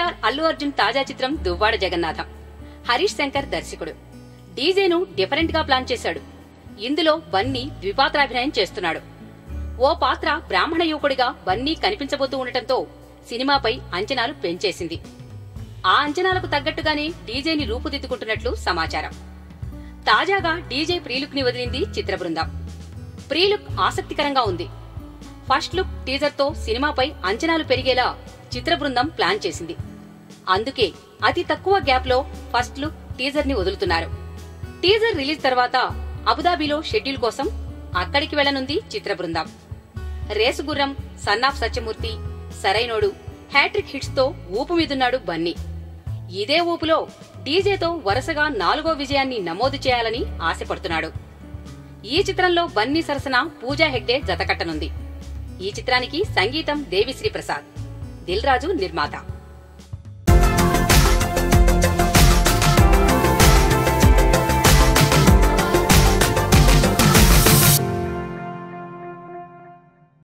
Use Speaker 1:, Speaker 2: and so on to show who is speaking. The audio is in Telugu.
Speaker 1: ఎన్టీఆర్ అల్లు అర్జున్ తాజా చిత్రం దువ్వాడ జగన్నాథం. హరీష్ శంకర్ దర్శకుడు. డీజేను డిఫరెంట్ గా ప్లాన్ చేశాడు. ఇందులో బన్నీ ద్విపాత్రాభినయం చేస్తున్నాడు. ఓ పాత్ర బ్రాహ్మణ యువకుడిగా బన్నీ కనిపించబోతూ ఉండటంతో సినిమాపై అంచనాలు పెంచేసింది. ఆ అంచనాలకు తగ్గట్టుగానే డీజేని రూపుదిద్దుకుంటున్నట్లు సమాచారం. తాజాగా డీజే ప్రీలుక్ ని వదిలింది చిత్ర బృందం. ప్రీలుక్ ఆసక్తికరంగా ఉంది. ఫస్ట్ లుక్ టీజర్ తో సినిమాపై అంచనాలు పెరిగేలా చిత్ర బృందం ప్లాన్ చేసింది. అందుకే అతి తక్కువ గ్యాప్ లో ఫస్ట్ లుక్ టీజర్ ని వదులుతున్నారు. టీజర్ రిలీజ్ తర్వాత అబుదాబిలో షెడ్యూల్ కోసం అక్కడికి వెళ్లనుంది చిత్ర బృందం. Race Gurram, son of Satyamurthy, Sarrainodu, hat trick hits తో ఊపు మీదున్నాడు బన్నీ. ఇదే ఊపులో డీజేతో వరుసగా 4వ విజయాన్ని నమోదు చేయాలని ఆశపడుతున్నాడు. ఈ చిత్రంలో బన్నీ సరసన పూజా హెగ్డే జతకట్టనుంది. ఈ చిత్రానికి సంగీతం దేవిశ్రీ ప్రసాద్, దిల్ రాజు నిర్మాత.